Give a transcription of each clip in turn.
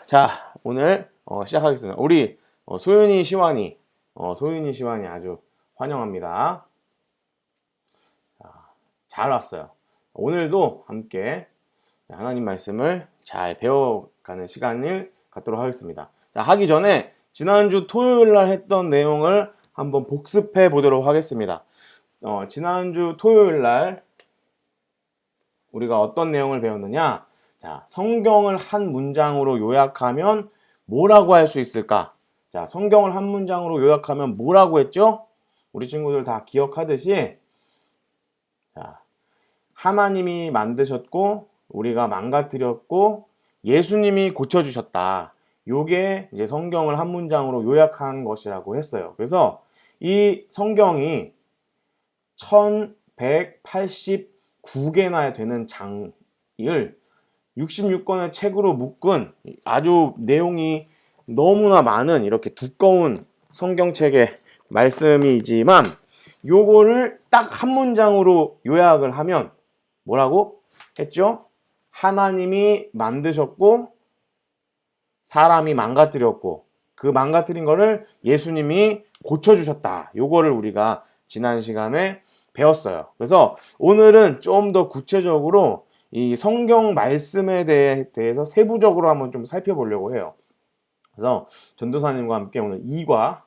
자, 오늘 시작하겠습니다. 우리 소윤이 시완이 아주 환영합니다. 잘 왔어요. 오늘도 함께 하나님 말씀을 잘 배워가는 시간을 갖도록 하겠습니다. 자, 하기 전에 지난주 토요일 날 했던 내용을 한번 복습해 보도록 하겠습니다. 지난주 토요일 날 우리가 어떤 내용을 배웠느냐? 자, 성경을 한 문장으로 요약하면 뭐라고 할 수 있을까? 자, 성경을 한 문장으로 요약하면 뭐라고 했죠? 우리 친구들 다 기억하듯이, 자, 하나님이 만드셨고, 우리가 망가뜨렸고, 예수님이 고쳐주셨다. 요게 이제 성경을 한 문장으로 요약한 것이라고 했어요. 그래서 이 성경이 1189개나 되는 장을 66권의 책으로 묶은 아주 내용이 너무나 많은 이렇게 두꺼운 성경책의 말씀이지만 요거를 딱 한 문장으로 요약을 하면 뭐라고 했죠? 하나님이 만드셨고 사람이 망가뜨렸고 그 망가뜨린 거를 예수님이 고쳐주셨다. 요거를 우리가 지난 시간에 배웠어요. 그래서 오늘은 좀 더 구체적으로 이 성경 말씀에 대해서 세부적으로 한번 좀 살펴보려고 해요. 그래서 전도사님과 함께 오늘 2과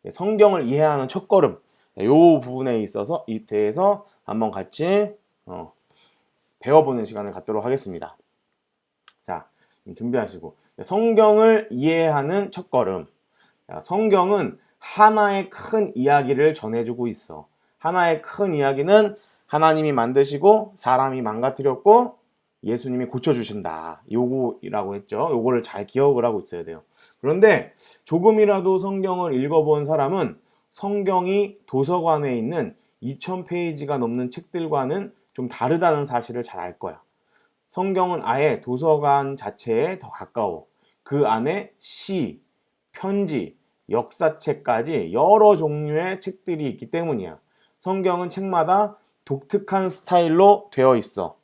성경을 이해하는 첫걸음 요 부분에 있어서 이 대해서 한번 같이 배워보는 시간을 갖도록 하겠습니다. 자, 준비하시고 성경을 이해하는 첫걸음. 성경은 하나의 큰 이야기를 전해주고 있어. 하나의 큰 이야기는 하나님이 만드시고 사람이 망가뜨렸고 예수님이 고쳐주신다. 요거라고 했죠. 요거를 잘 기억을 하고 있어야 돼요. 그런데 조금이라도 성경을 읽어본 사람은 성경이 도서관에 있는 2000페이지가 넘는 책들과는 좀 다르다는 사실을 잘 알 거야. 성경은 아예 도서관 자체에 더 가까워. 그 안에 시, 편지, 역사책까지 여러 종류의 책들이 있기 때문이야. 성경은 책마다 독특한 스타일로 되어 있어.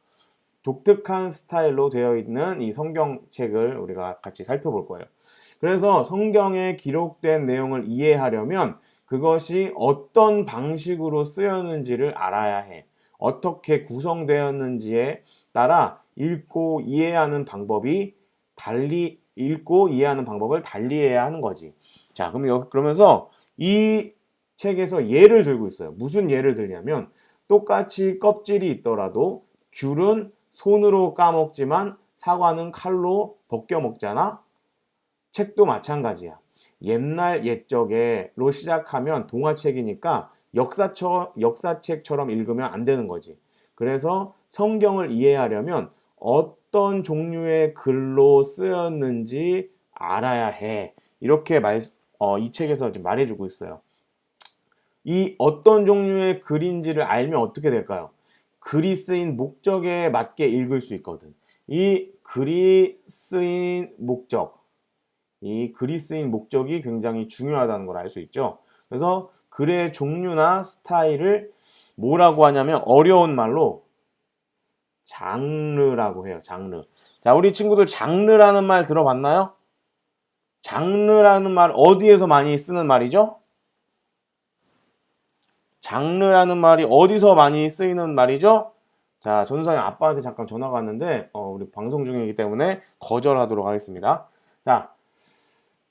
독특한 스타일로 되어 있는 이 성경책을 우리가 같이 살펴볼 거예요. 그래서 성경에 기록된 내용을 이해하려면 그것이 어떤 방식으로 쓰였는지를 알아야 해. 어떻게 구성되었는지에 따라 읽고 이해하는 방법을 달리 해야 하는 거지. 자, 그러면서 이 책에서 예를 들고 있어요. 무슨 예를 들냐면 똑같이 껍질이 있더라도 귤은 손으로 까먹지만 사과는 칼로 벗겨 먹잖아. 책도 마찬가지야. 옛날 옛적에로 시작하면 동화책이니까 역사책처럼 읽으면 안 되는 거지. 그래서 성경을 이해하려면 어떤 종류의 글로 쓰였는지 알아야 해. 이렇게 이 책에서 지금 말해주고 있어요. 이 어떤 종류의 글인지를 알면 어떻게 될까요? 글이 쓰인 목적에 맞게 읽을 수 있거든. 이 글이 쓰인 목적이 굉장히 중요하다는 걸 알 수 있죠. 그래서 글의 종류나 스타일을 뭐라고 하냐면 어려운 말로 장르라고 해요. 장르. 자, 우리 친구들 장르라는 말 들어봤나요? 장르라는 말 어디에서 많이 쓰는 말이죠? 장르라는 말이 어디서 많이 쓰이는 말이죠? 자, 전도사님 아빠한테 잠깐 전화가 왔는데 우리 방송 중이기 때문에 거절하도록 하겠습니다. 자,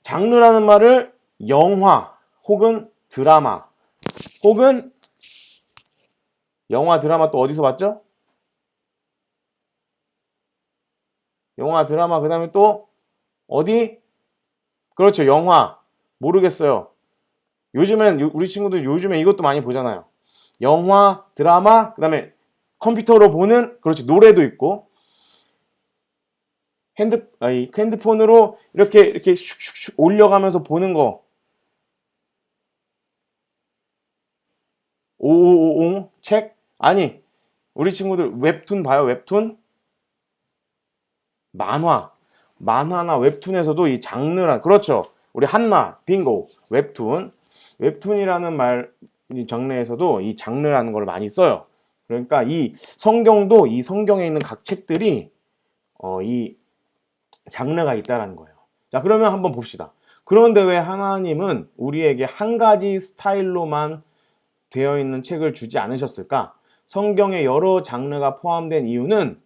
장르라는 말을 영화 혹은 드라마 혹은 영화 드라마 또 어디서 봤죠? 영화 드라마 그 다음에 또 어디? 그렇죠, 영화. 모르겠어요. 요즘엔 우리 친구들 요즘에 이것도 많이 보잖아요. 영화, 드라마, 그 다음에 컴퓨터로 보는, 그렇지, 노래도 있고 핸드폰으로 이렇게 슉슉슉 올려가면서 보는 거. 오오오오 책? 아니, 우리 친구들 웹툰 봐요. 웹툰? 만화나 웹툰에서도 이 장르란, 그렇죠, 우리 한나, 빙고, 웹툰이라는 말 장르에서도 이 장르라는 걸 많이 써요. 그러니까 이 성경에 있는 각 책들이 이 장르가 있다라는 거예요. 자, 그러면 한번 봅시다. 그런데 왜 하나님은 우리에게 한 가지 스타일로만 되어 있는 책을 주지 않으셨을까? 성경에 여러 장르가 포함된 이유는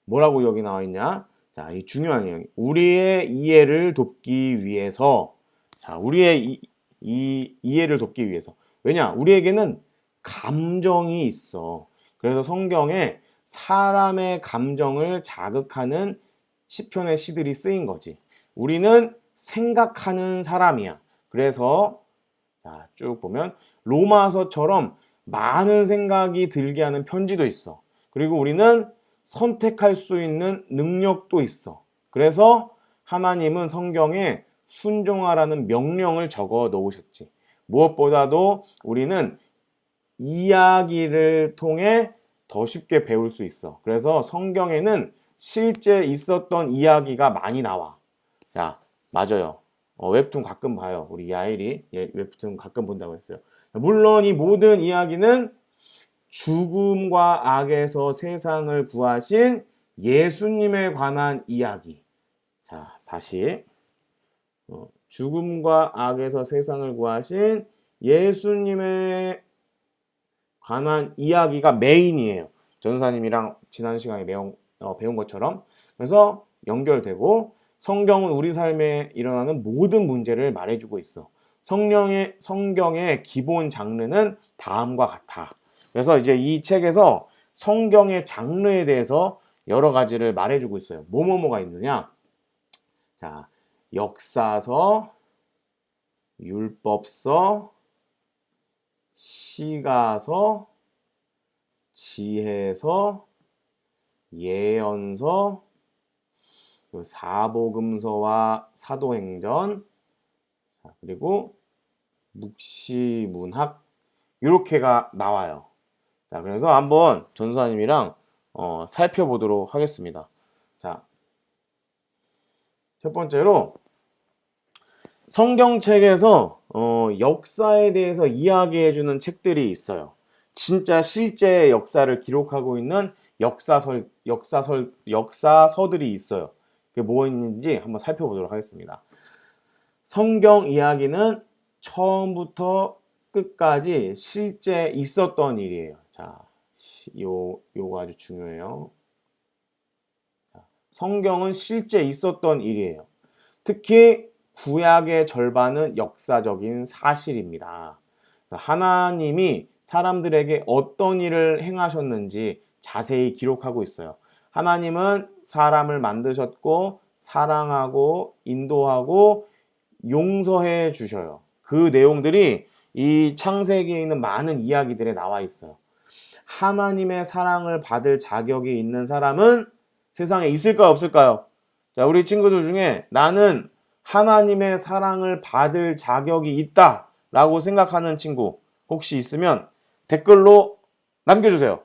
뭐라고 여기 나와 있냐? 자, 이 중요한 내용. 우리의 이해를 돕기 위해서. 자, 우리의 이해를 돕기 위해서. 왜냐? 우리에게는 감정이 있어. 그래서 성경에 사람의 감정을 자극하는 시편의 시들이 쓰인 거지. 우리는 생각하는 사람이야. 그래서 자, 쭉 보면 로마서처럼 많은 생각이 들게 하는 편지도 있어. 그리고 우리는 선택할 수 있는 능력도 있어. 그래서 하나님은 성경에 순종하라는 명령을 적어 놓으셨지. 무엇보다도 우리는 이야기를 통해 더 쉽게 배울 수 있어. 그래서 성경에는 실제 있었던 이야기가 많이 나와. 자, 맞아요. 웹툰 가끔 봐요. 우리 야엘이 웹툰 가끔 본다고 했어요. 물론 이 모든 이야기는 죽음과 악에서 세상을 구하신 예수님에 관한 이야기. 자, 다시. 죽음과 악에서 세상을 구하신 예수님에 관한 이야기가 메인이에요. 전도사님이랑 지난 시간에 배운 것처럼. 그래서 연결되고 성경은 우리 삶에 일어나는 모든 문제를 말해주고 있어. 성경의 기본 장르는 다음과 같아. 그래서 이제 이 책에서 성경의 장르에 대해서 여러 가지를 말해주고 있어요. 뭐가 있느냐? 자, 역사서, 율법서, 시가서, 지혜서, 예언서, 사복음서와 사도행전, 그리고 묵시문학 이렇게가 나와요. 자, 그래서 한번 전도사님이랑 살펴보도록 하겠습니다. 자, 첫 번째로 성경책에서 역사에 대해서 이야기해주는 책들이 있어요. 진짜 실제 역사를 기록하고 있는 역사서들이 있어요. 그게 뭐 있는지 한번 살펴보도록 하겠습니다. 성경 이야기는 처음부터 끝까지 실제 있었던 일이에요. 자, 요거 아주 중요해요. 성경은 실제 있었던 일이에요. 특히 구약의 절반은 역사적인 사실입니다. 하나님이 사람들에게 어떤 일을 행하셨는지 자세히 기록하고 있어요. 하나님은 사람을 만드셨고 사랑하고 인도하고 용서해 주셔요. 그 내용들이 이 창세기에 있는 많은 이야기들에 나와 있어요. 하나님의 사랑을 받을 자격이 있는 사람은 세상에 있을까요, 없을까요? 자, 우리 친구들 중에 나는 하나님의 사랑을 받을 자격이 있다 라고 생각하는 친구 혹시 있으면 댓글로 남겨주세요.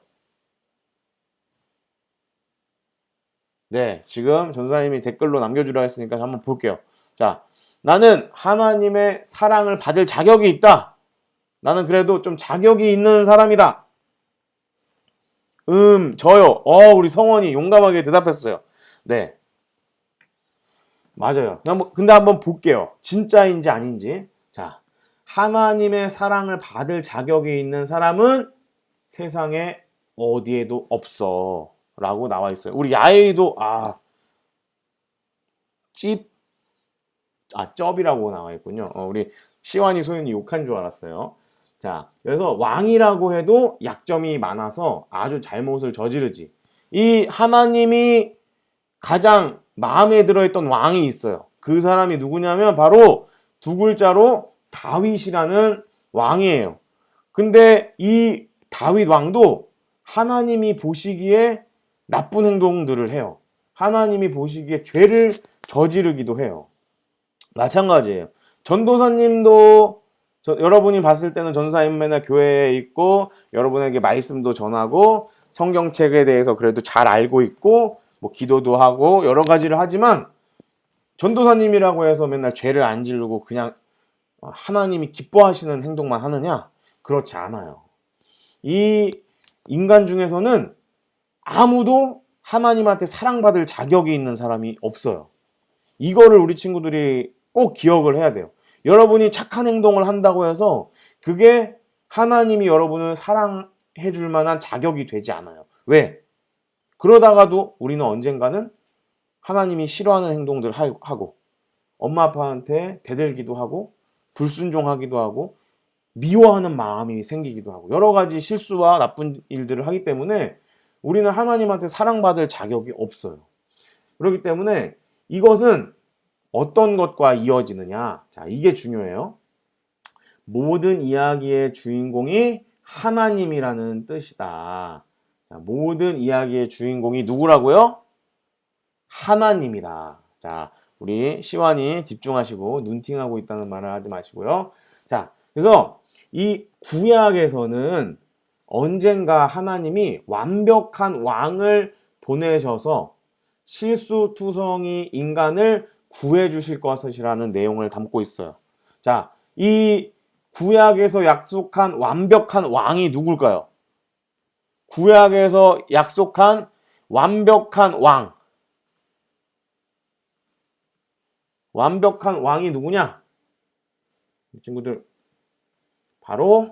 네, 지금 전사님이 댓글로 남겨주라 했으니까 한번 볼게요. 자, 나는 하나님의 사랑을 받을 자격이 있다. 나는 그래도 좀 자격이 있는 사람이다. 저요. 우리 성원이 용감하게 대답했어요. 네. 맞아요. 근데 한번 볼게요. 진짜인지 아닌지. 자, 하나님의 사랑을 받을 자격이 있는 사람은 세상에 어디에도 없어. 라고 나와 있어요. 우리 야엘이도, 쩝이라고 나와 있군요. 우리 시완이 소연이 욕한 줄 알았어요. 자, 그래서 왕이라고 해도 약점이 많아서 아주 잘못을 저지르지. 이 하나님이 가장 마음에 들어있던 왕이 있어요. 그 사람이 누구냐면 바로 두 글자로 다윗이라는 왕이에요. 근데 이 다윗 왕도 하나님이 보시기에 나쁜 행동들을 해요. 하나님이 보시기에 죄를 저지르기도 해요. 마찬가지예요. 전도사님도 여러분이 봤을 때는 전도사님 맨날 교회에 있고 여러분에게 말씀도 전하고 성경책에 대해서 그래도 잘 알고 있고 뭐 기도도 하고 여러 가지를 하지만 전도사님이라고 해서 맨날 죄를 안 지르고 그냥 하나님이 기뻐하시는 행동만 하느냐? 그렇지 않아요. 이 인간 중에서는 아무도 하나님한테 사랑받을 자격이 있는 사람이 없어요. 이거를 우리 친구들이 꼭 기억을 해야 돼요. 여러분이 착한 행동을 한다고 해서 그게 하나님이 여러분을 사랑해 줄 만한 자격이 되지 않아요. 왜? 그러다가도 우리는 언젠가는 하나님이 싫어하는 행동들을 하고 엄마 아빠한테 대들기도 하고 불순종하기도 하고 미워하는 마음이 생기기도 하고 여러 가지 실수와 나쁜 일들을 하기 때문에 우리는 하나님한테 사랑받을 자격이 없어요. 그렇기 때문에 이것은 어떤 것과 이어지느냐? 자, 이게 중요해요. 모든 이야기의 주인공이 하나님이라는 뜻이다. 자, 모든 이야기의 주인공이 누구라고요? 하나님이다. 자, 우리 시완이 집중하시고 눈팅하고 있다는 말을 하지 마시고요. 자, 그래서 이 구약에서는 언젠가 하나님이 완벽한 왕을 보내셔서 실수투성이 인간을 구해 주실 것이라는 내용을 담고 있어요. 자, 이 구약에서 약속한 완벽한 왕이 누굴까요? 구약에서 약속한 완벽한 왕. 완벽한 왕이 누구냐? 이 친구들 바로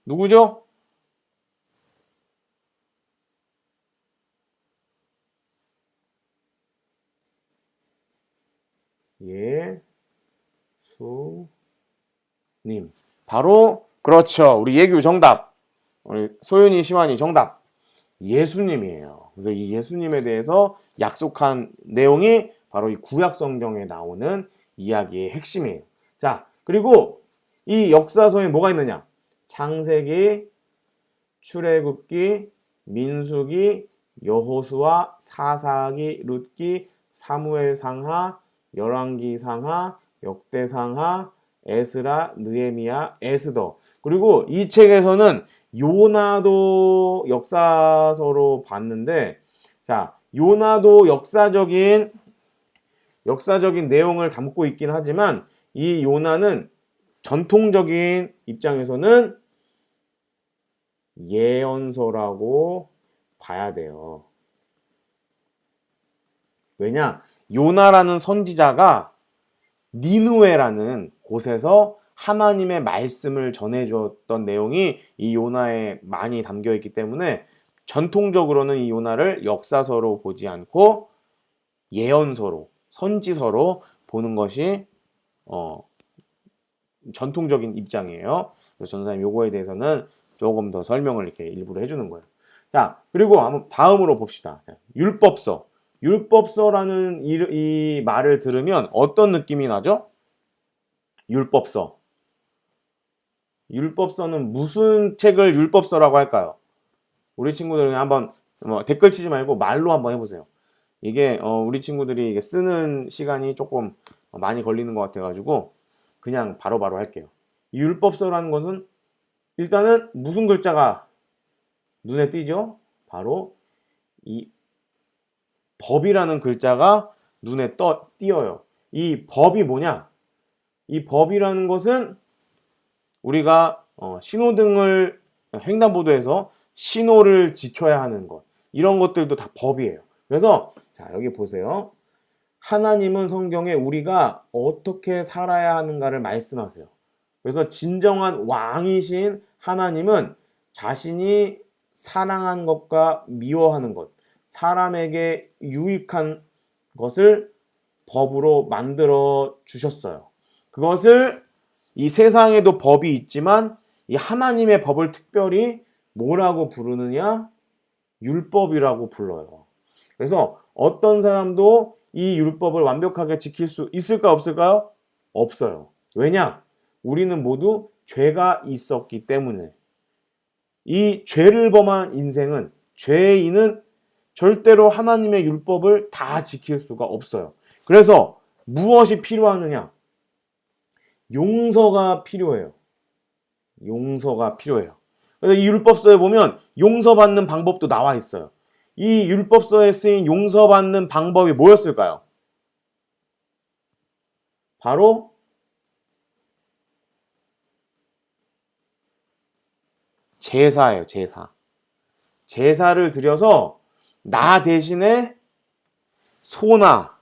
누구죠? 예수님. 바로 그렇죠. 우리 예규 정답. 우리 소윤이, 시완이 정답. 예수님이에요. 그래서 이 예수님에 대해서 약속한 내용이 바로 이 구약 성경에 나오는 이야기의 핵심이에요. 자, 그리고 이 역사서에 뭐가 있느냐? 창세기, 출애굽기, 민수기, 여호수아, 사사기, 룻기, 사무엘상하, 열왕기상하, 역대상하, 에스라, 느헤미야, 에스더. 그리고 이 책에서는 요나도 역사서로 봤는데, 자, 요나도 역사적인 내용을 담고 있긴 하지만 이 요나는 전통적인 입장에서는 예언서라고 봐야 돼요. 왜냐? 요나라는 선지자가 니느웨라는 곳에서 하나님의 말씀을 전해주었던 내용이 이 요나에 많이 담겨 있기 때문에 전통적으로는 이 요나를 역사서로 보지 않고 예언서로, 선지서로 보는 것이 전통적인 입장이에요. 그래서 전사님 요거에 대해서는 조금 더 설명을 이렇게 일부러 해주는 거예요. 자, 그리고 다음으로 봅시다. 율법서. 율법서라는 이 말을 들으면 어떤 느낌이 나죠? 율법서. 율법서는 무슨 책을 율법서라고 할까요? 우리 친구들 한번 댓글 치지 말고 말로 한번 해보세요. 이게 우리 친구들이 이게 쓰는 시간이 조금 많이 걸리는 것 같아가지고 그냥 바로바로 할게요. 이 율법서라는 것은 일단은 무슨 글자가 눈에 띄죠? 바로 이 법이라는 글자가 눈에 띄어요. 이 법이 뭐냐? 이 법이라는 것은 우리가 신호등을 횡단보도에서 신호를 지켜야 하는 것, 이런 것들도 다 법이에요. 그래서 자, 여기 보세요. 하나님은 성경에 우리가 어떻게 살아야 하는가를 말씀하세요. 그래서 진정한 왕이신 하나님은 자신이 사랑한 것과 미워하는 것, 사람에게 유익한 것을 법으로 만들어 주셨어요. 그것을 이 세상에도 법이 있지만 이 하나님의 법을 특별히 뭐라고 부르느냐? 율법이라고 불러요. 그래서 어떤 사람도 이 율법을 완벽하게 지킬 수 있을까 없을까요? 없어요. 왜냐? 우리는 모두 죄가 있었기 때문에. 이 죄를 범한 인생은, 죄인은 절대로 하나님의 율법을 다 지킬 수가 없어요. 그래서 무엇이 필요하느냐? 용서가 필요해요. 용서가 필요해요. 그래서 이 율법서에 보면 용서받는 방법도 나와 있어요. 이 율법서에 쓰인 용서받는 방법이 뭐였을까요? 바로 제사예요, 제사. 제사를 드려서 나 대신에 소나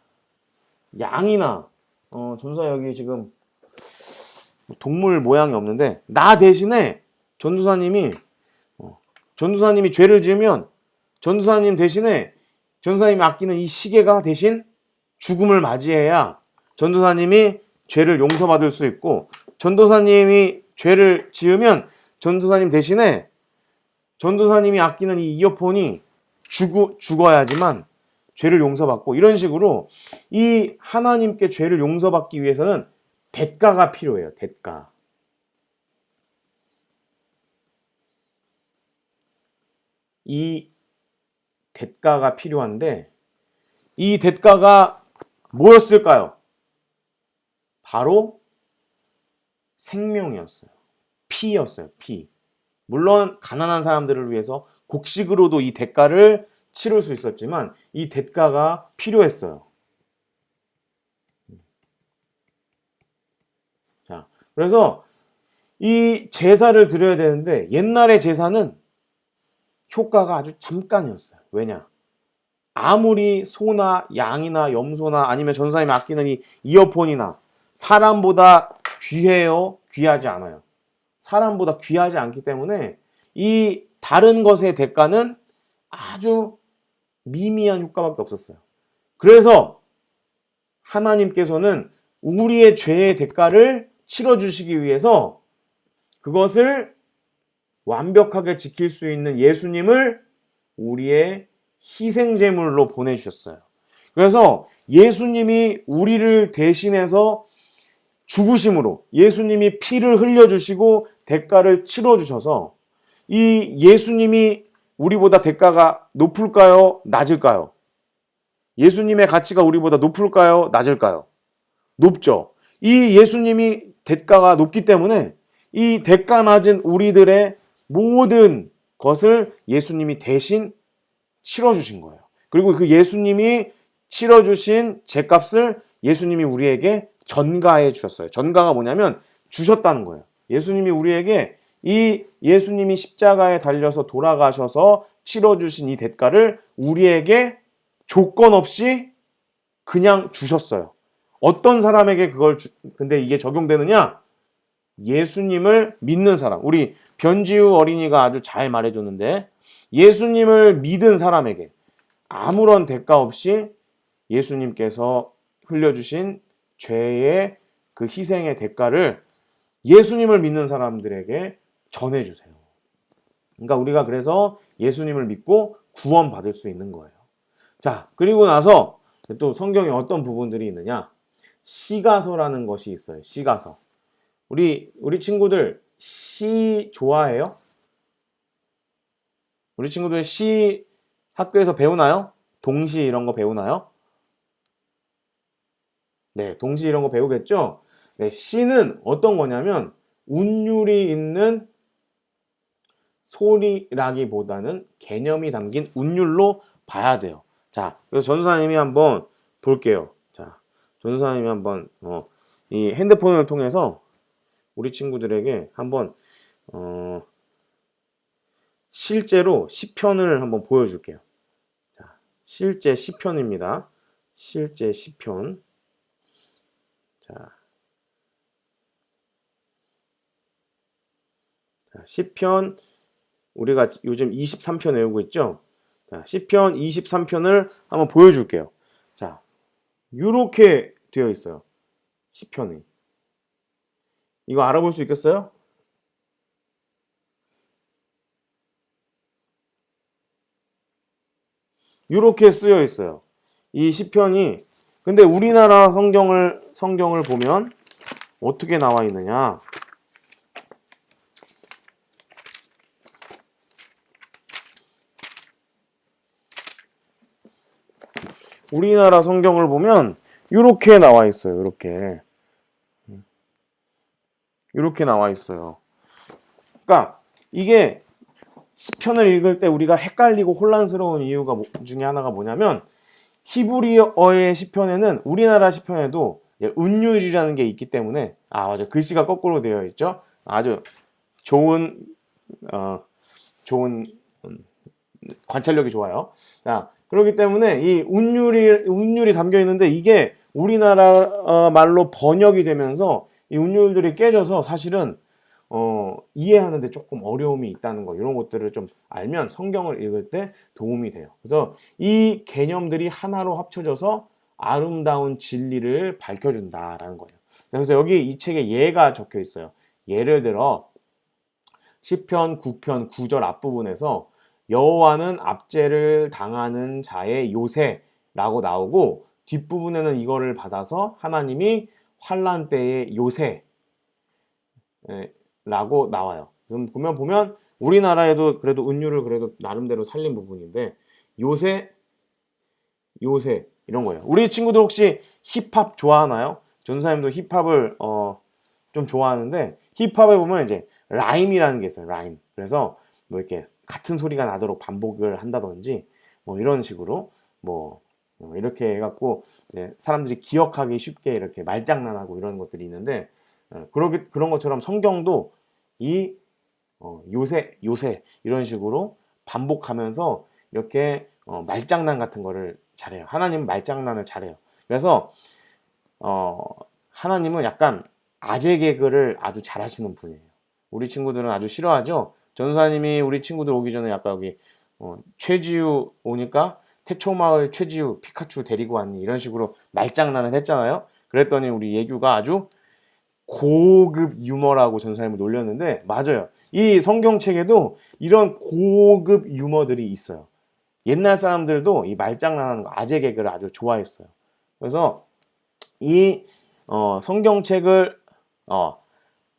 양이나 전도사 여기 지금 동물 모양이 없는데 나 대신에 전도사님이 죄를 지으면 전도사님 대신에 전도사님이 아끼는 이 시계가 대신 죽음을 맞이해야 전도사님이 죄를 용서받을 수 있고, 전도사님이 죄를 지으면 전도사님 대신에 전도사님이 아끼는 이 이어폰이 죽어야지만 죄를 용서받고, 이런 식으로 이 하나님께 죄를 용서받기 위해서는 대가가 필요해요. 대가. 이 대가가 필요한데 이 대가가 뭐였을까요? 바로 생명이었어요. 피였어요. 피. 물론 가난한 사람들을 위해서 곡식으로도 이 대가를 치를 수 있었지만 이 대가가 필요했어요. 자, 그래서 이 제사를 드려야 되는데 옛날의 제사는 효과가 아주 잠깐이었어요. 왜냐? 아무리 소나 양이나 염소나 아니면 전사님이 아끼는 이 이어폰이나 사람보다 귀해요? 귀하지 않아요. 사람보다 귀하지 않기 때문에 이 다른 것의 대가는 아주 미미한 효과밖에 없었어요. 그래서 하나님께서는 우리의 죄의 대가를 치러주시기 위해서 그것을 완벽하게 지킬 수 있는 예수님을 우리의 희생제물로 보내주셨어요. 그래서 예수님이 우리를 대신해서 죽으심으로 예수님이 피를 흘려주시고 대가를 치러주셔서 이 예수님이 우리보다 대가가 높을까요? 낮을까요? 예수님의 가치가 우리보다 높을까요? 낮을까요? 높죠. 이 예수님이 대가가 높기 때문에 이 대가 낮은 우리들의 모든 것을 예수님이 대신 치러주신 거예요. 그리고 그 예수님이 치러주신 죄값을 예수님이 우리에게 전가해 주셨어요. 전가가 뭐냐면 주셨다는 거예요. 예수님이 우리에게 이 예수님이 십자가에 달려서 돌아가셔서 치러주신 이 대가를 우리에게 조건 없이 그냥 주셨어요. 어떤 사람에게 근데 이게 적용되느냐? 예수님을 믿는 사람. 우리 변지우 어린이가 아주 잘 말해줬는데 예수님을 믿은 사람에게 아무런 대가 없이 예수님께서 흘려주신 죄의 그 희생의 대가를 예수님을 믿는 사람들에게 전해주세요. 그러니까 우리가 그래서 예수님을 믿고 구원받을 수 있는 거예요. 자, 그리고 나서 또 성경에 어떤 부분들이 있느냐? 시가서라는 것이 있어요. 시가서. 우리 친구들 시 좋아해요? 우리 친구들 시 학교에서 배우나요? 동시 이런 거 배우나요? 네, 동시 이런 거 배우겠죠? 네, 시는 어떤 거냐면 운율이 있는 소리라기보다는 개념이 담긴 운율로 봐야 돼요. 자, 그래서 전도사님이 한번 볼게요. 자, 전도사님이 한번 이 핸드폰을 통해서 우리 친구들에게 한번 실제로 시편을 한번 보여줄게요. 자, 실제 시편입니다. 실제 시편. 자, 시편 우리가 요즘 23편 외우고 있죠? 자, 시편 23편을 한번 보여줄게요. 자, 이렇게 되어 있어요. 시편이. 이거 알아볼 수 있겠어요? 이렇게 쓰여 있어요. 이 시편이. 근데 우리나라 성경을 보면 어떻게 나와 있느냐? 우리나라 성경을 보면 이렇게 나와 있어요. 이렇게 나와 있어요. 그러니까 이게 시편을 읽을 때 우리가 헷갈리고 혼란스러운 이유가 중에 하나가 뭐냐면 히브리어의 시편에는 우리나라 시편에도 운율이라는 게 있기 때문에 맞아, 글씨가 거꾸로 되어 있죠. 아주 좋은 관찰력이 좋아요. 자, 그렇기 때문에 이 운율이 담겨 있는데 이게 우리나라 말로 번역이 되면서 이 운율들이 깨져서 사실은 이해하는데 조금 어려움이 있다는 거, 이런 것들을 좀 알면 성경을 읽을 때 도움이 돼요. 그래서 이 개념들이 하나로 합쳐져서 아름다운 진리를 밝혀준다라는 거예요. 그래서 여기 이 책에 예가 적혀 있어요. 예를 들어 시편 9편 9절 앞부분에서 여호와는 압제를 당하는 자의 요새라고 나오고, 뒷부분에는 이거를 받아서 하나님이 환난 때의 요새라고 나와요. 지금 보면 우리나라에도 그래도 운율을 그래도 나름대로 살린 부분인데, 요새 이런 거예요. 우리 친구들 혹시 힙합 좋아하나요? 전사님도 힙합을 좀 좋아하는데, 힙합에 보면 이제 라임이라는 게 있어요. 라임. 그래서 뭐 이렇게 같은 소리가 나도록 반복을 한다든지 뭐 이런 식으로 뭐 이렇게 해갖고 사람들이 기억하기 쉽게 이렇게 말장난하고 이런 것들이 있는데, 그런 것처럼 성경도 이 요새 이런 식으로 반복하면서 이렇게 말장난 같은 거를 잘해요. 하나님은 말장난을 잘해요. 그래서 하나님은 약간 아재 개그를 아주 잘하시는 분이에요. 우리 친구들은 아주 싫어하죠. 전사님이 우리 친구들 오기 전에 약간 여기 최지우 오니까 태초마을 최지우 피카츄 데리고 왔니, 이런 식으로 말장난을 했잖아요. 그랬더니 우리 예규가 아주 고급 유머라고 전사님을 놀렸는데, 맞아요. 이 성경책에도 이런 고급 유머들이 있어요. 옛날 사람들도 이 말장난하는 거, 아재 개그를 아주 좋아했어요. 그래서 이 성경책을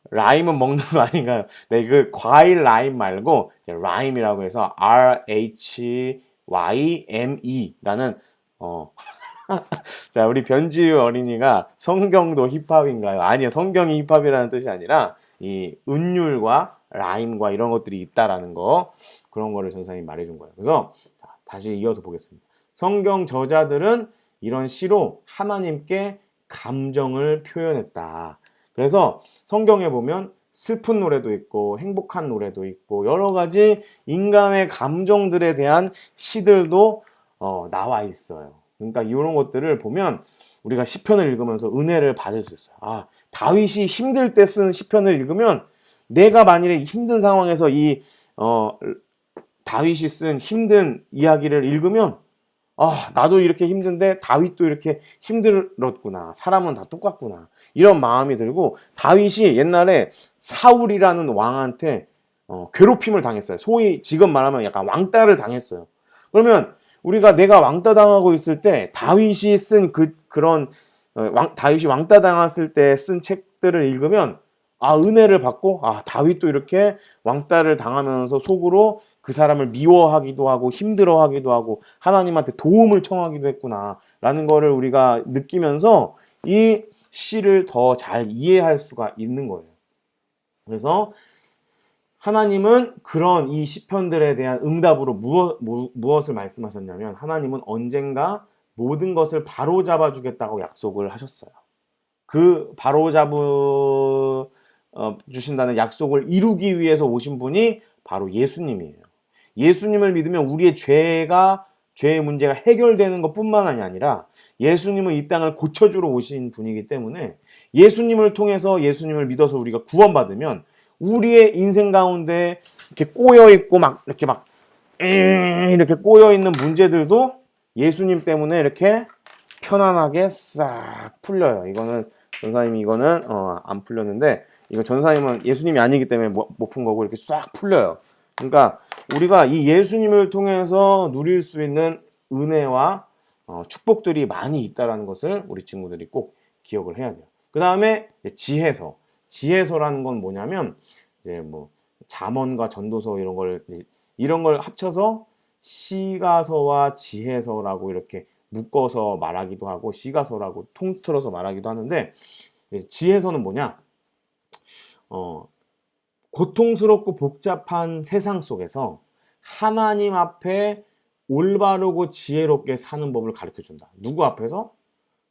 라임은 먹는 거 아닌가요? 네, 그 과일 라임 말고 라임이라고 해서 RHYME라는 자, 우리 변지우 어린이가 성경도 힙합인가요? 아니요, 성경이 힙합이라는 뜻이 아니라 이 운율과 라임과 이런 것들이 있다라는 거, 그런 거를 전사님이 말해준 거예요. 그래서 다시 이어서 보겠습니다. 성경 저자들은 이런 시로 하나님께 감정을 표현했다. 그래서 성경에 보면 슬픈 노래도 있고 행복한 노래도 있고 여러 가지 인간의 감정들에 대한 시들도 나와 있어요. 그러니까 이런 것들을 보면 우리가 시편을 읽으면서 은혜를 받을 수 있어요. 아, 다윗이 힘들 때 쓴 시편을 읽으면 내가 만일에 힘든 상황에서 이 다윗이 쓴 힘든 이야기를 읽으면, 아, 나도 이렇게 힘든데 다윗도 이렇게 힘들었구나. 사람은 다 똑같구나. 이런 마음이 들고, 다윗이 옛날에 사울이라는 왕한테 괴롭힘을 당했어요. 소위 지금 말하면 약간 왕따를 당했어요. 그러면 우리가 내가 왕따 당하고 있을 때 다윗이 쓴 다윗이 왕따 당했을 때 쓴 책들을 읽으면, 아, 은혜를 받고, 아, 다윗도 이렇게 왕따를 당하면서 속으로 그 사람을 미워하기도 하고 힘들어하기도 하고 하나님한테 도움을 청하기도 했구나 라는 거를 우리가 느끼면서 이 시를 더 잘 이해할 수가 있는 거예요. 그래서 하나님은 그런 이 시편들에 대한 응답으로 무엇을 말씀하셨냐면, 하나님은 언젠가 모든 것을 바로잡아 주겠다고 약속을 하셨어요. 그 바로잡아 주신다는 약속을 이루기 위해서 오신 분이 바로 예수님이에요. 예수님을 믿으면 우리의 죄의 문제가 해결되는 것뿐만 아니라 예수님은 이 땅을 고쳐주러 오신 분이기 때문에, 예수님을 통해서 예수님을 믿어서 우리가 구원받으면 우리의 인생 가운데 이렇게 꼬여있고 이렇게 꼬여있는 문제들도 예수님 때문에 이렇게 편안하게 싹 풀려요. 이거는 전사님이 안 풀렸는데, 이거 전사님은 예수님이 아니기 때문에 못 푼 거고 이렇게 싹 풀려요. 그러니까 우리가 이 예수님을 통해서 누릴 수 있는 은혜와 축복들이 많이 있다라는 것을 우리 친구들이 꼭 기억을 해야 돼요. 그 다음에 지혜서. 지혜서라는 건 뭐냐면 이제 뭐 잠언과 전도서 이런 걸 합쳐서 시가서와 지혜서라고 이렇게 묶어서 말하기도 하고, 시가서라고 통틀어서 말하기도 하는데, 지혜서는 뭐냐? 고통스럽고 복잡한 세상 속에서 하나님 앞에 올바르고 지혜롭게 사는 법을 가르쳐준다. 누구 앞에서?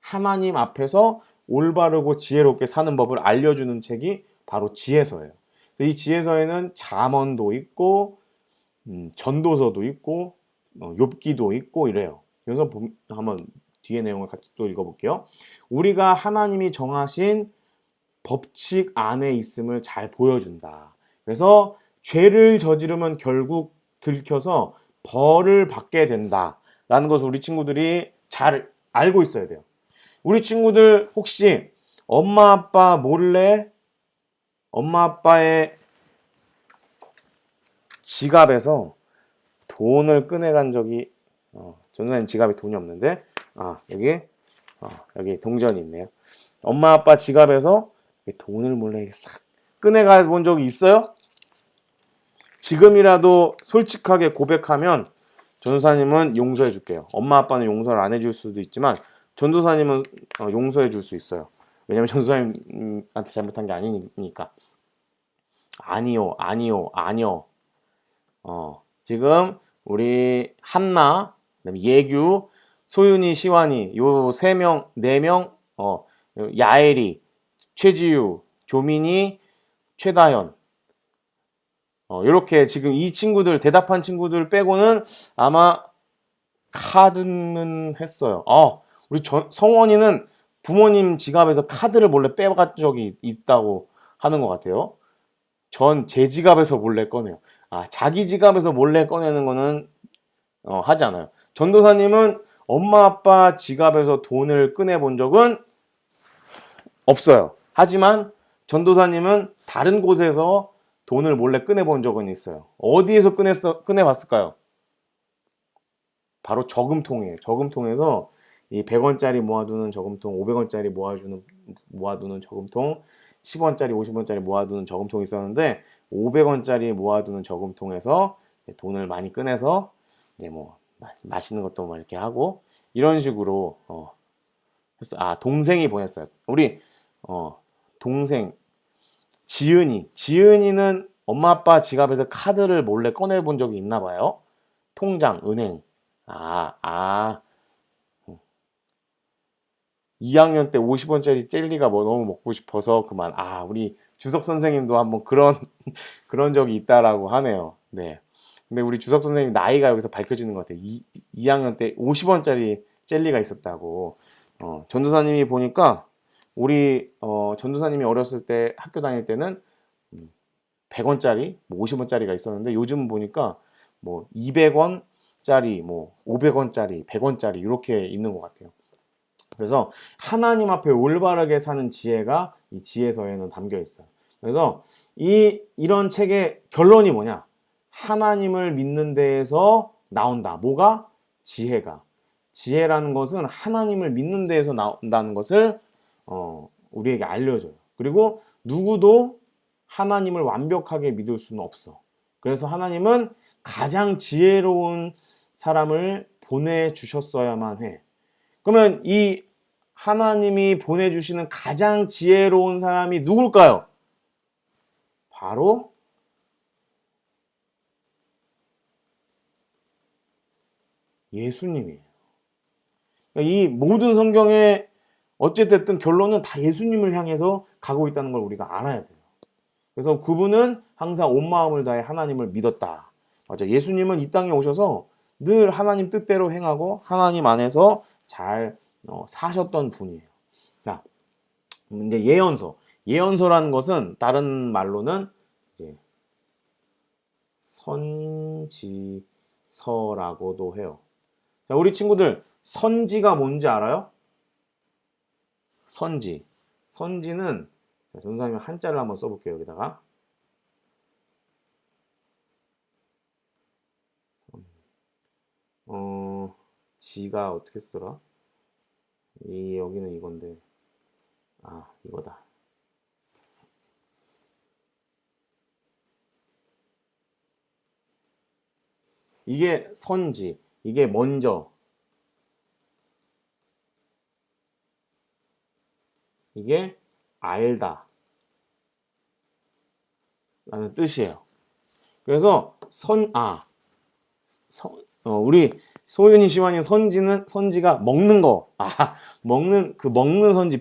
하나님 앞에서 올바르고 지혜롭게 사는 법을 알려주는 책이 바로 지혜서예요. 이 지혜서에는 잠언도 있고 전도서도 있고 욥기도 있고 이래요. 그래서 한번 뒤에 내용을 같이 또 읽어볼게요. 우리가 하나님이 정하신 법칙 안에 있음을 잘 보여준다. 그래서 죄를 저지르면 결국 들켜서 벌을 받게 된다라는 것을 우리 친구들이 잘 알고 있어야 돼요. 우리 친구들 혹시 엄마 아빠 몰래 엄마 아빠의 지갑에서 돈을 꺼내간 적이 전사님 지갑에 돈이 없는데 여기 동전이 있네요. 엄마 아빠 지갑에서 돈을 몰래 싹 꺼내가 본 적이 있어요? 지금이라도 솔직하게 고백하면 전도사님은 용서해 줄게요. 엄마 아빠는 용서를 안 해줄 수도 있지만 전도사님은 용서해 줄 수 있어요. 왜냐면 전도사님한테 잘못한 게 아니니까. 아니요. 지금 우리 한나, 그다음에 예규, 소윤이, 시완이 요 3명, 4명, 야엘이, 최지유, 조민이, 최다현 이렇게 지금 이 친구들 대답한 친구들 빼고는 아마 카드는 했어요. 우리 성원이는 부모님 지갑에서 카드를 몰래 빼간 적이 있다고 하는 것 같아요. 전 제 지갑에서 몰래 꺼내요. 자기 지갑에서 몰래 꺼내는 거는 하지 않아요. 전도사님은 엄마 아빠 지갑에서 돈을 꺼내 본 적은 없어요. 하지만 전도사님은 다른 곳에서 돈을 몰래 꺼내 본 적은 있어요. 어디에서 꺼내 봤을까요? 바로 저금통이에요. 저금통에서 이 100원짜리 모아두는 저금통, 500원짜리 모아두는 저금통, 10원짜리, 50원짜리 모아두는 저금통이 있었는데 500원짜리 모아두는 저금통에서 돈을 많이 꺼내서 뭐 맛있는 것도 막 이렇게 하고 이런 식으로 동생이 보냈어요. 우리 동생 지은이는 엄마 아빠 지갑에서 카드를 몰래 꺼내 본 적이 있나 봐요. 통장, 은행. 2학년 때 50원짜리 젤리가 너무 먹고 싶어서 그만. 우리 주석 선생님도 한번 그런 적이 있다라고 하네요. 네. 근데 우리 주석 선생님 나이가 여기서 밝혀지는 것 같아요. 2학년 때 50원짜리 젤리가 있었다고. 전도사님이 보니까 우리 전도사님이 어렸을 때 학교 다닐 때는 100원짜리, 50원짜리가 있었는데 요즘 보니까 200원짜리, 500원짜리, 100원짜리 이렇게 있는 것 같아요. 그래서 하나님 앞에 올바르게 사는 지혜가 이 지혜서에는 담겨 있어요. 그래서 이런 책의 결론이 뭐냐? 하나님을 믿는 데에서 나온다. 뭐가? 지혜가. 지혜라는 것은 하나님을 믿는 데에서 나온다는 것을 우리에게 알려줘요. 그리고 누구도 하나님을 완벽하게 믿을 수는 없어. 그래서 하나님은 가장 지혜로운 사람을 보내주셨어야만 해. 그러면 이 하나님이 보내주시는 가장 지혜로운 사람이 누굴까요? 바로 예수님이에요. 이 모든 성경의 어쨌든 결론은 다 예수님을 향해서 가고 있다는 걸 우리가 알아야 돼요. 그래서 그분은 항상 온 마음을 다해 하나님을 믿었다. 맞아. 예수님은 이 땅에 오셔서 늘 하나님 뜻대로 행하고 하나님 안에서 잘 사셨던 분이에요. 자, 근데 예언서라는 것은 다른 말로는 이제 선지서라고도 해요. 자, 우리 친구들 선지가 뭔지 알아요? 선지는 전사님 한자를 한번 써볼게요. 여기다가 지가 어떻게 쓰더라? 여기는 이건데 이거다. 이게 선지, 이게 먼저, 이게 알다 라는 뜻이에요. 그래서 우리 소윤이 시완이 선지가 먹는 거. 먹는 선지,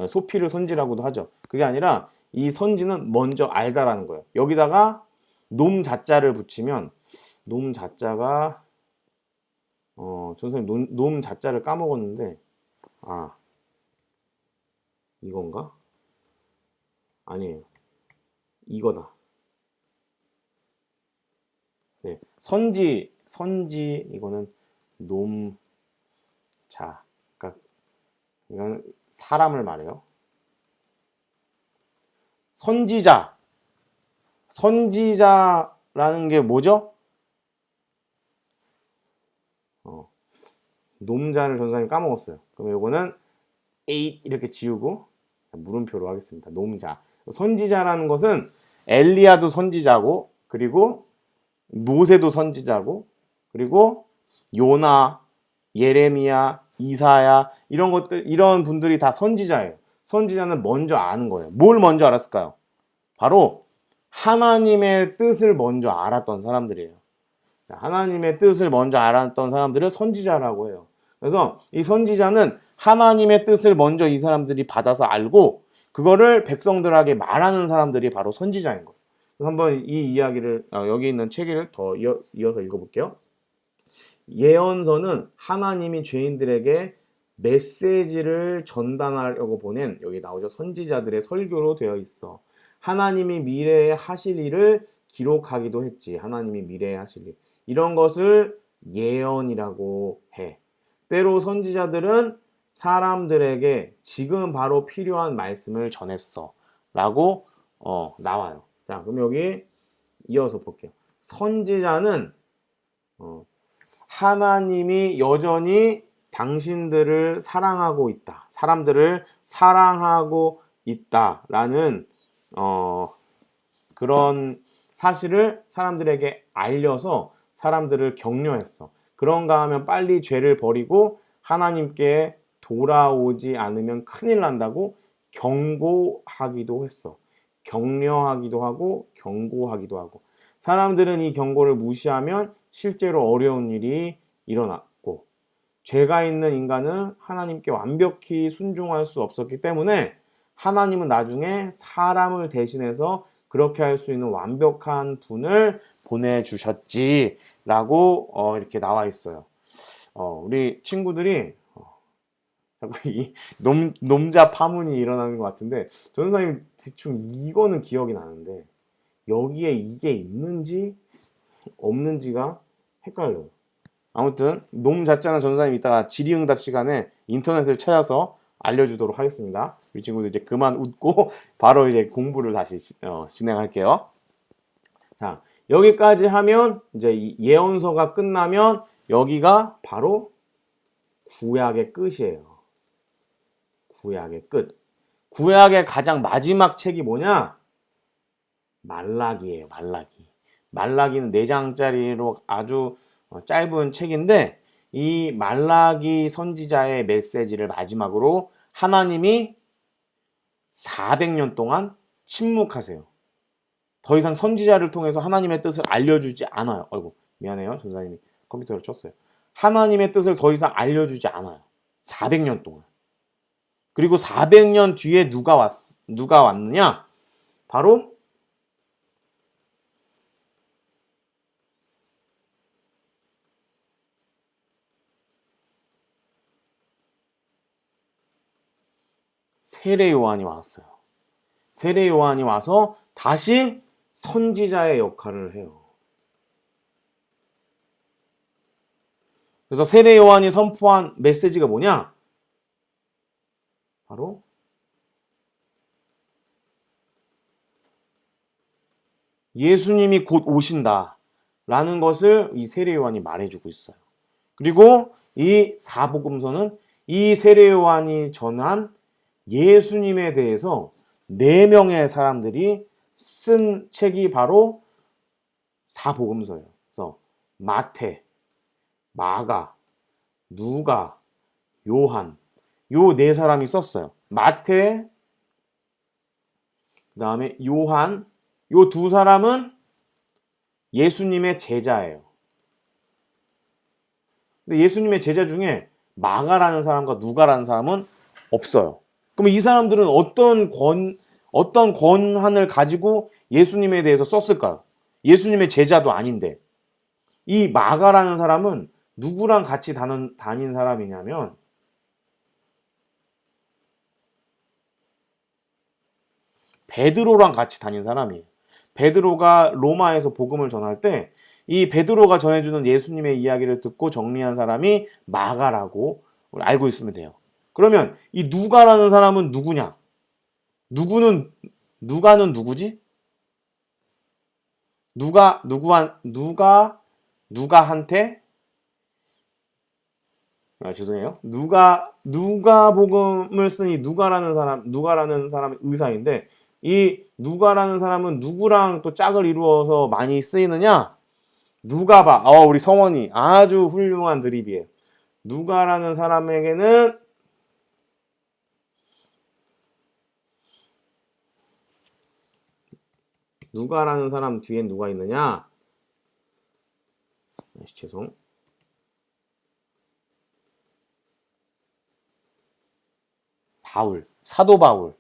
소피를 선지라고도 하죠. 그게 아니라 이 선지는 먼저 알다라는 거예요. 여기다가 놈 자자를 붙이면 놈 자자가 선생님 놈 자자를 까먹었는데 이건가? 아니에요. 이거다. 네, 선지 이거는 놈 자. 그러니까 이건 사람을 말해요. 선지자라는 게 뭐죠? 놈자를 전사님 까먹었어요. 그럼 요거는 에잇 이렇게 지우고 물음표로 하겠습니다. 놈자. 선지자라는 것은 엘리야도 선지자고, 그리고 모세도 선지자고, 그리고 요나, 예레미야, 이사야 이런 분들이 다 선지자예요. 선지자는 먼저 아는 거예요. 뭘 먼저 알았을까요? 바로 하나님의 뜻을 먼저 알았던 사람들이에요. 하나님의 뜻을 먼저 알았던 사람들을 선지자라고 해요. 그래서 이 선지자는 하나님의 뜻을 먼저 이 사람들이 받아서 알고 그거를 백성들에게 말하는 사람들이 바로 선지자인 거예요. 한번 이 이야기를 여기 있는 책을 더 이어서 읽어볼게요. 예언서는 하나님이 죄인들에게 메시지를 전달하려고 보낸, 여기 나오죠, 선지자들의 설교로 되어 있어. 하나님이 미래에 하실 일을 기록하기도 했지. 하나님이 미래에 하실 일, 이런 것을 예언이라고 해. 때로 선지자들은 사람들에게 지금 바로 필요한 말씀을 전했어 라고 나와요. 자, 그럼 여기 이어서 볼게요. 선지자는 하나님이 여전히 당신들을 사랑하고 있다, 사람들을 사랑하고 있다라는 그런 사실을 사람들에게 알려서 사람들을 격려했어. 그런가 하면 빨리 죄를 버리고 하나님께 돌아오지 않으면 큰일 난다고 경고하기도 했어. 격려하기도 하고 경고하기도 하고. 사람들은 이 경고를 무시하면 실제로 어려운 일이 일어났고, 죄가 있는 인간은 하나님께 완벽히 순종할 수 없었기 때문에 하나님은 나중에 사람을 대신해서 그렇게 할 수 있는 완벽한 분을 보내주셨지라고 이렇게 나와 있어요. 우리 친구들이 자꾸 이 놈자 파문이 일어나는 것 같은데, 전사님 대충 이거는 기억이 나는데 여기에 이게 있는지 없는지가 헷갈려요. 아무튼 놈 자자는 전사님 이따가 질의응답 시간에 인터넷을 찾아서 알려주도록 하겠습니다. 우리 친구들 이제 그만 웃고 바로 이제 공부를 다시 진행할게요. 자, 여기까지 하면 이제 이 예언서가 끝나면 여기가 바로 구약의 끝이에요. 구약의 끝. 구약의 가장 마지막 책이 뭐냐? 말라기예요. 말라기는 4장짜리로 아주 짧은 책인데, 이 말라기 선지자의 메시지를 마지막으로 하나님이 400년 동안 침묵하세요. 더 이상 선지자를 통해서 하나님의 뜻을 알려주지 않아요. 아이고, 미안해요. 전사님이 컴퓨터를 쳤어요. 하나님의 뜻을 더 이상 알려주지 않아요. 400년 동안. 그리고 400년 뒤에 누가 왔느냐? 바로 세례 요한이 왔어요. 세례 요한이 와서 다시 선지자의 역할을 해요. 그래서 세례 요한이 선포한 메시지가 뭐냐? 바로 예수님이 곧 오신다라는 것을 이 세례 요한이 말해주고 있어요. 그리고 이 사복음서는 이 세례 요한이 전한 예수님에 대해서 4명의 사람들이 쓴 책이 바로 사복음서예요. 그래서 마태, 마가, 누가, 요한, 요 4사람이 썼어요. 마태, 그 다음에 요한, 요 2사람은 예수님의 제자예요. 근데 예수님의 제자 중에 마가라는 사람과 누가라는 사람은 없어요. 그럼 이 사람들은 어떤 권한을 가지고 예수님에 대해서 썼을까요? 예수님의 제자도 아닌데. 이 마가라는 사람은 누구랑 같이 다닌 사람이냐면 베드로랑 같이 다닌 사람이에요. 베드로가 로마에서 복음을 전할 때 이 베드로가 전해주는 예수님의 이야기를 듣고 정리한 사람이 마가라고 알고 있으면 돼요. 그러면 이 누가라는 사람은 누구냐? 누가는 누구지? 누가한테 죄송해요. 누가복음을 쓴 이 누가라는 사람의 의사인데 이 누가라는 사람은 누구랑 또 짝을 이루어서 많이 쓰이느냐? 누가바. 우리 성원이 아주 훌륭한 드립이에요. 누가라는 사람에게는 누가라는 사람 뒤엔 누가 있느냐? 죄송. 바울, 사도 바울.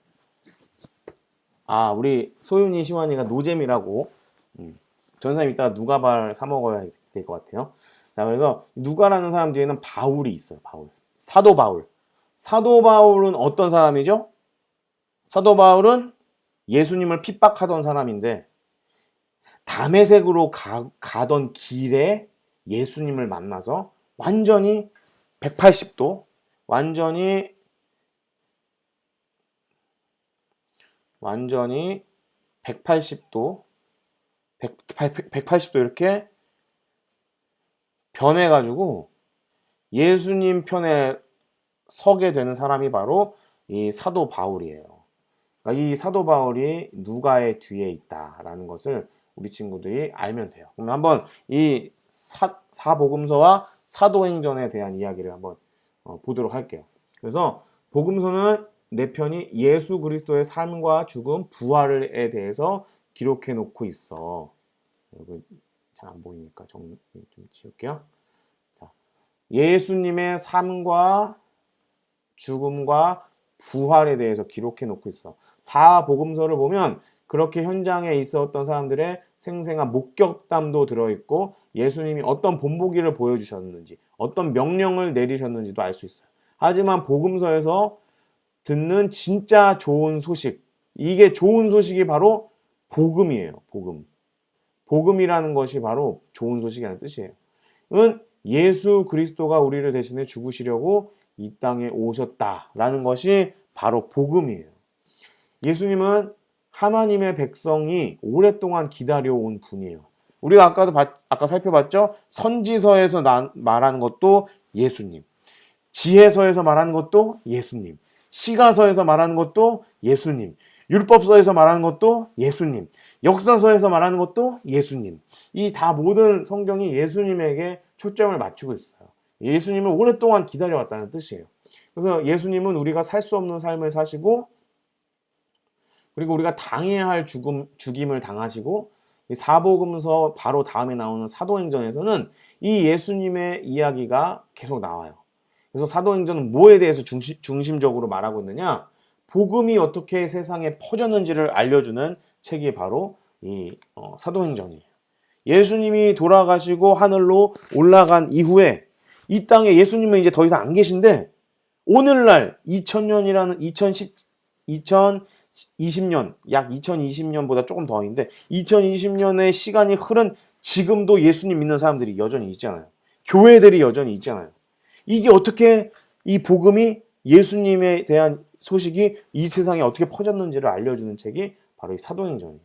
우리 소윤이 시환이가 노잼이라고. 전사님 이따가 누가발 사 먹어야 될 것 같아요. 자, 그래서 누가라는 사람 뒤에는 바울이 있어요. 바울. 사도 바울. 사도 바울은 어떤 사람이죠? 사도 바울은 예수님을 핍박하던 사람인데 다메섹으로 가던 길에 예수님을 만나서 완전히 180도 완전히 180도 180도 이렇게 변해가지고 예수님 편에 서게 되는 사람이 바로 이 사도 바울이에요. 그러니까 이 사도 바울이 누가의 뒤에 있다라는 것을 우리 친구들이 알면 돼요. 그럼 한번 이 사복음서와 사도행전에 대한 이야기를 한번 보도록 할게요. 그래서 복음서는 네 편이 예수 그리스도의 삶과 죽음, 부활에 대해서 기록해 놓고 있어. 여기 잘 안 보이니까 좀 지울게요. 자, 예수님의 삶과 죽음과 부활에 대해서 기록해 놓고 있어. 사복음서를 보면 그렇게 현장에 있었던 사람들의 생생한 목격담도 들어있고 예수님이 어떤 본보기를 보여주셨는지 어떤 명령을 내리셨는지도 알 수 있어요. 하지만 복음서에서 듣는 진짜 좋은 소식, 이게 좋은 소식이 바로 복음이에요. 복음이라는 것이 바로 좋은 소식이라는 뜻이에요. 예수 그리스도가 우리를 대신해 죽으시려고 이 땅에 오셨다라는 것이 바로 복음이에요. 예수님은 하나님의 백성이 오랫동안 기다려온 분이에요. 우리가 아까 살펴봤죠? 선지서에서 말하는 것도 예수님, 지혜서에서 말하는 것도 예수님, 시가서에서 말하는 것도 예수님, 율법서에서 말하는 것도 예수님, 역사서에서 말하는 것도 예수님. 이 다 모든 성경이 예수님에게 초점을 맞추고 있어요. 예수님을 오랫동안 기다려왔다는 뜻이에요. 그래서 예수님은 우리가 살 수 없는 삶을 사시고 그리고 우리가 당해야 할 죽임을 당하시고 사복음서 바로 다음에 나오는 사도행전에서는 이 예수님의 이야기가 계속 나와요. 그래서 사도행전은 뭐에 대해서 중심적으로 말하고 있느냐? 복음이 어떻게 세상에 퍼졌는지를 알려주는 책이 바로 이 사도행전이에요. 예수님이 돌아가시고 하늘로 올라간 이후에 이 땅에 예수님은 이제 더 이상 안 계신데 오늘날 2020년, 약 2020년보다 조금 더인데 2020년의 시간이 흐른 지금도 예수님 믿는 사람들이 여전히 있잖아요. 교회들이 여전히 있잖아요. 이게 어떻게 이 복음이 예수님에 대한 소식이 이 세상에 어떻게 퍼졌는지를 알려주는 책이 바로 이 사도행전이에요.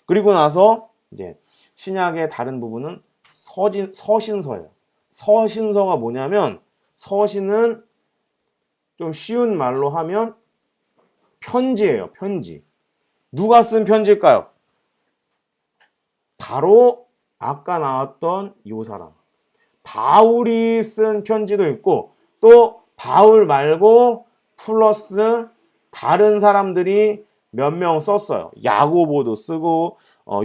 그리고 나서 이제 신약의 다른 부분은 서신서예요. 서신서가 뭐냐면 서신은 좀 쉬운 말로 하면 편지예요. 편지. 누가 쓴 편지일까요? 바로 아까 나왔던 이 사람. 바울이 쓴 편지도 있고 또 바울 말고 플러스 다른 사람들이 몇 명 썼어요. 야고보도 쓰고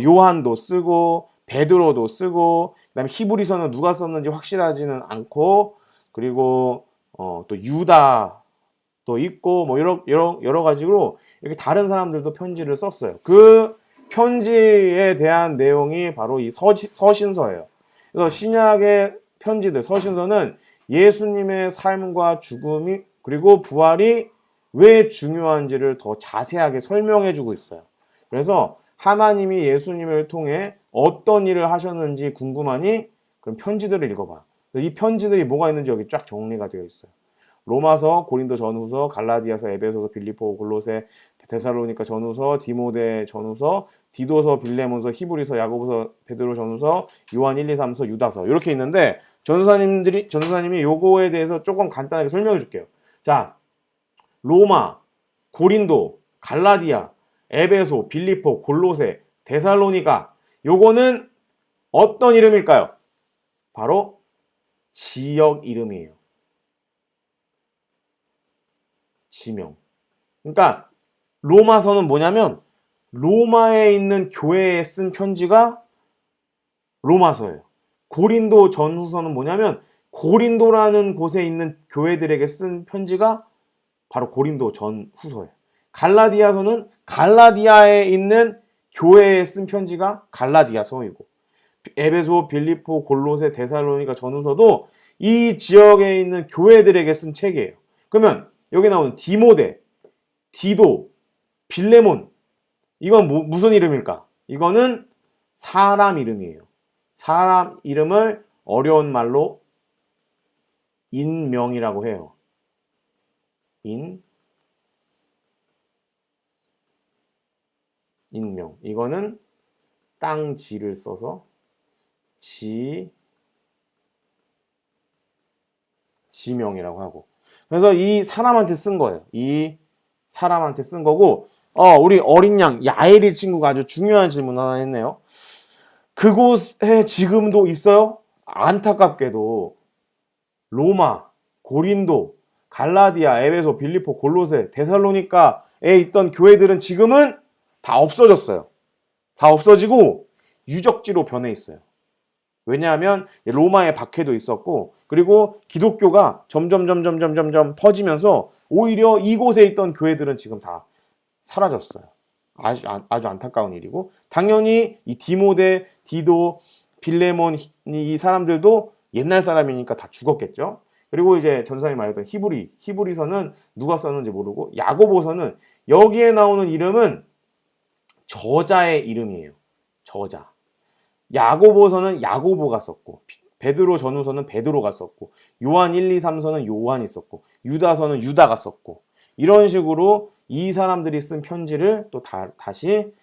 요한도 쓰고 베드로도 쓰고 그다음에 히브리서는 누가 썼는지 확실하지는 않고 그리고 또 유다도 있고 뭐 여러 가지로 이렇게 다른 사람들도 편지를 썼어요. 그 편지에 대한 내용이 바로 이 서신서예요. 그래서 신약의 편지들, 서신서는 예수님의 삶과 죽음이 그리고 부활이 왜 중요한지를 더 자세하게 설명해 주고 있어요. 그래서 하나님이 예수님을 통해 어떤 일을 하셨는지 궁금하니 그럼 편지들을 읽어봐. 이 편지들이 뭐가 있는지 여기 쫙 정리가 되어 있어요. 로마서, 고린도 전후서, 갈라디아서, 에베소서, 빌립보, 골로새, 데살로니가 전후서, 디모데 전후서, 디도서, 빌레몬서, 히브리서, 야고보서, 베드로 전후서, 요한 1, 2, 3서, 유다서 이렇게 있는데 전도사님이 요거에 대해서 조금 간단하게 설명해 줄게요. 자, 로마, 고린도, 갈라디아, 에베소, 빌립보, 골로새, 데살로니가 요거는 어떤 이름일까요? 바로 지역 이름이에요. 지명. 그러니까 로마서는 뭐냐면 로마에 있는 교회에 쓴 편지가 로마서예요. 고린도 전후서는 뭐냐면 고린도라는 곳에 있는 교회들에게 쓴 편지가 바로 고린도 전후서예요. 갈라디아서는 갈라디아에 있는 교회에 쓴 편지가 갈라디아서이고 에베소, 빌립보, 골로새, 데살로니가 전후서도 이 지역에 있는 교회들에게 쓴 책이에요. 그러면 여기 나오는 디모데, 디도, 빌레몬 이건 무슨 이름일까? 이거는 사람 이름이에요. 사람 이름을 어려운 말로 인명이라고 해요. 인명. 이거는 땅지를 써서 지명이라고 하고. 그래서 이 사람한테 쓴 거예요. 이 사람한테 쓴 거고, 우리 어린 양 야엘이 친구가 아주 중요한 질문 하나 했네요. 그곳에 지금도 있어요? 안타깝게도 로마, 고린도, 갈라디아, 에베소, 빌립보, 골로새, 데살로니카에 있던 교회들은 지금은 다 없어졌어요. 다 없어지고 유적지로 변해 있어요. 왜냐하면 로마의 박해도 있었고 그리고 기독교가 점점 퍼지면서 오히려 이곳에 있던 교회들은 지금 다 사라졌어요. 아주 안타까운 일이고 당연히 이 디모데, 디도, 빌레몬 이 사람들도 옛날 사람이니까 다 죽었겠죠. 그리고 이제 전사님이 말했던 히브리서는 누가 썼는지 모르고 야고보서는 여기에 나오는 이름은 저자의 이름이에요. 저자. 야고보서는 야고보가 썼고 베드로 전후서는 베드로가 썼고 요한 1, 2, 3서는 요한이 썼고 유다서는 유다가 썼고 이런 식으로 이 사람들이 쓴 편지를 또 다시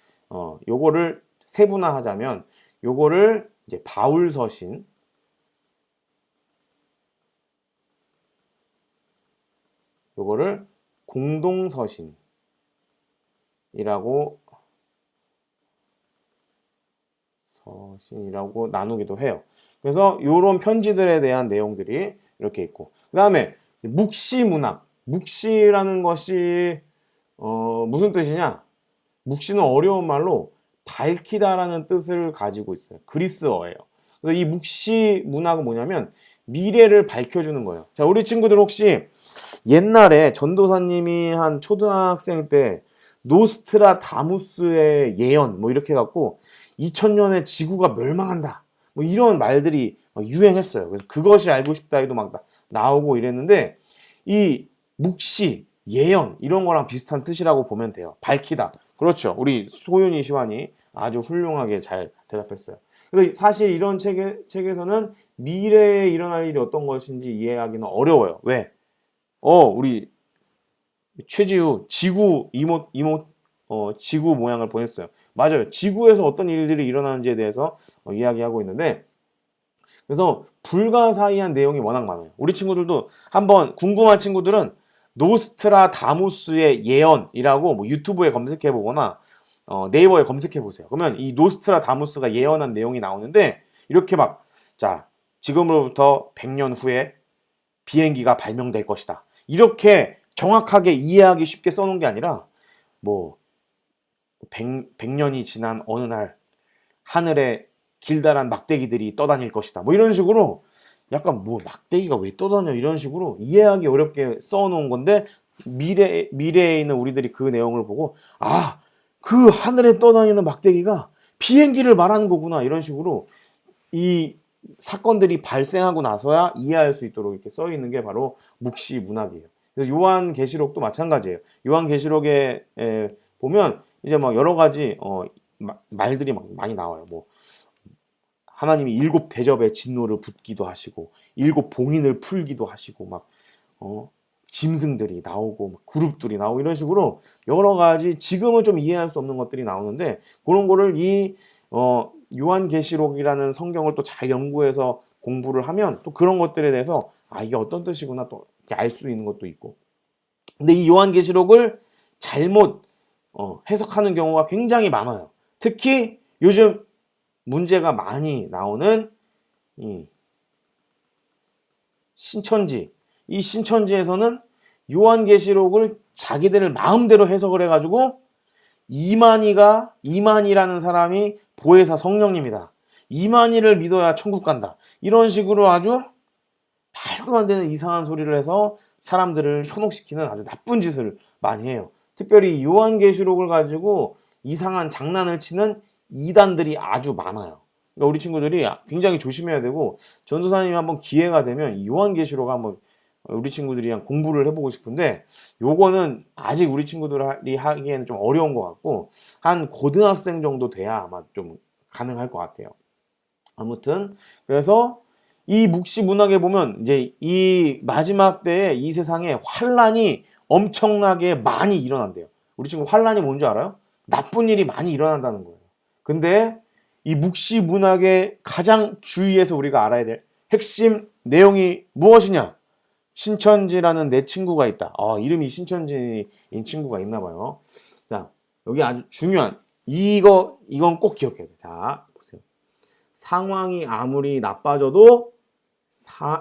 요거를 세분화하자면 요거를 이제 바울 서신 요거를 공동 서신이라고 나누기도 해요. 그래서 이런 편지들에 대한 내용들이 이렇게 있고 그 다음에 묵시 문학 묵시라는 것이 무슨 뜻이냐? 묵시는 어려운 말로 밝히다라는 뜻을 가지고 있어요. 그리스어예요. 그래서 이 묵시 문학은 뭐냐면 미래를 밝혀주는 거예요. 자, 우리 친구들 혹시 옛날에 전도사님이 한 초등학생 때 노스트라다무스의 예언 뭐 이렇게 해갖고 2000년에 지구가 멸망한다 뭐 이런 말들이 유행했어요. 그래서 그것이 알고 싶다 해도 막 나오고 이랬는데 이 묵시, 예언 이런 거랑 비슷한 뜻이라고 보면 돼요. 밝히다. 그렇죠. 우리 소윤이 시환이 아주 훌륭하게 잘 대답했어요. 그래서 사실 이런 책에서는 미래에 일어날 일이 어떤 것인지 이해하기는 어려워요. 왜? 우리 최지우 지구 지구 모양을 보냈어요. 맞아요. 지구에서 어떤 일들이 일어나는지에 대해서 이야기하고 있는데 그래서 불가사의한 내용이 워낙 많아요. 우리 친구들도 한번 궁금한 친구들은 노스트라다무스의 예언이라고 뭐 유튜브에 검색해 보거나 네이버에 검색해 보세요. 그러면 이 노스트라다무스가 예언한 내용이 나오는데 이렇게 자 지금으로부터 100년 후에 비행기가 발명될 것이다. 이렇게 정확하게 이해하기 쉽게 써놓은 게 아니라 뭐 100년이 지난 어느 날 하늘에 길다란 막대기들이 떠다닐 것이다. 뭐 이런 식으로 약간 뭐 막대기가 왜 떠다녀 이런 식으로 이해하기 어렵게 써놓은 건데 미래에 있는 우리들이 그 내용을 보고 그 하늘에 떠다니는 막대기가 비행기를 말하는 거구나, 이런 식으로 이 사건들이 발생하고 나서야 이해할 수 있도록 이렇게 써 있는 게 바로 묵시문학이에요. 그래서 요한계시록도 마찬가지예요. 요한계시록에 보면 이제 막 여러 가지 말들이 막 많이 나와요. 뭐 하나님이 7 대접의 진노를 붓기도 하시고 7 봉인을 풀기도 하시고 막 짐승들이 나오고 막 그룹들이 나오고 이런 식으로 여러 가지 지금은 좀 이해할 수 없는 것들이 나오는데, 그런 거를 이 요한계시록이라는 성경을 또 잘 연구해서 공부를 하면 또 그런 것들에 대해서 이게 어떤 뜻이구나 또 알 수 있는 것도 있고. 근데 이 요한계시록을 잘못 해석하는 경우가 굉장히 많아요. 특히 요즘 문제가 많이 나오는 이 신천지, 이 신천지에서는 요한계시록을 자기들 마음대로 해석을 해가지고 이만희라는 사람이 보혜사 성령님이다, 이만희를 믿어야 천국 간다, 이런 식으로 아주 말도 안 되는 이상한 소리를 해서 사람들을 현혹시키는 아주 나쁜 짓을 많이 해요. 특별히 요한계시록을 가지고 이상한 장난을 치는 이단들이 아주 많아요. 그러니까 우리 친구들이 굉장히 조심해야 되고, 전도사님이 한번 기회가 되면 요한계시록 한번 우리 친구들이랑 공부를 해보고 싶은데, 요거는 아직 우리 친구들이 하기에는 좀 어려운 것 같고, 한 고등학생 정도 돼야 아마 좀 가능할 것 같아요. 아무튼 그래서 이 묵시문학에 보면 이제 이 마지막 때에 이 세상에 환란이 엄청나게 많이 일어난대요. 우리 친구 환란이 뭔지 알아요? 나쁜 일이 많이 일어난다는 거예요. 근데 이 묵시문학의 가장 주의해서 우리가 알아야 될 핵심 내용이 무엇이냐? 신천지라는 내 친구가 있다. 이름이 신천지인 친구가 있나 봐요. 자, 여기 아주 중요한 이건 꼭 기억해야 돼. 자, 보세요. 상황이 아무리 나빠져도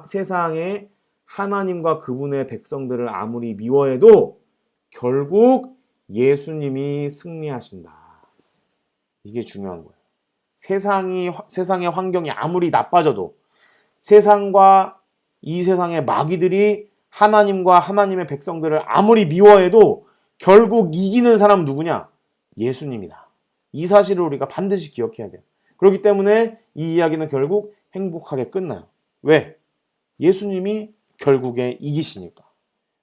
세상에 하나님과 그분의 백성들을 아무리 미워해도 결국 예수님이 승리하신다. 이게 중요한 거예요. 세상의 환경이 아무리 나빠져도, 세상과 이 세상의 마귀들이 하나님과 하나님의 백성들을 아무리 미워해도 결국 이기는 사람은 누구냐? 예수님이다. 이 사실을 우리가 반드시 기억해야 돼요. 그렇기 때문에 이 이야기는 결국 행복하게 끝나요. 왜? 예수님이 결국에 이기시니까.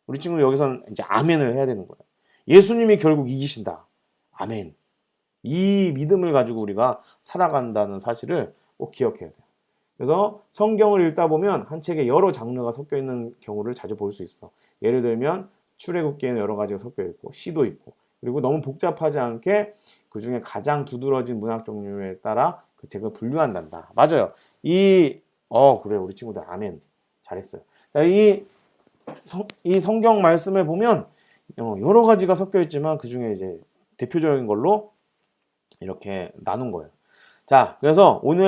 우리 친구는 여기서는 이제 아멘을 해야 되는 거예요. 예수님이 결국 이기신다. 아멘. 이 믿음을 가지고 우리가 살아간다는 사실을 꼭 기억해야 돼요. 그래서 성경을 읽다 보면 한 책에 여러 장르가 섞여 있는 경우를 자주 볼 수 있어. 예를 들면 출애굽기에는 여러 가지가 섞여 있고 시도 있고, 그리고 너무 복잡하지 않게 그 중에 가장 두드러진 문학 종류에 따라 그 책을 분류한단다. 맞아요. 그래, 우리 친구들 아멘. 잘했어요. 이 성경 말씀을 보면 여러 가지가 섞여 있지만 그 중에 이제 대표적인 걸로 이렇게 나눈 거예요. 자, 그래서 오늘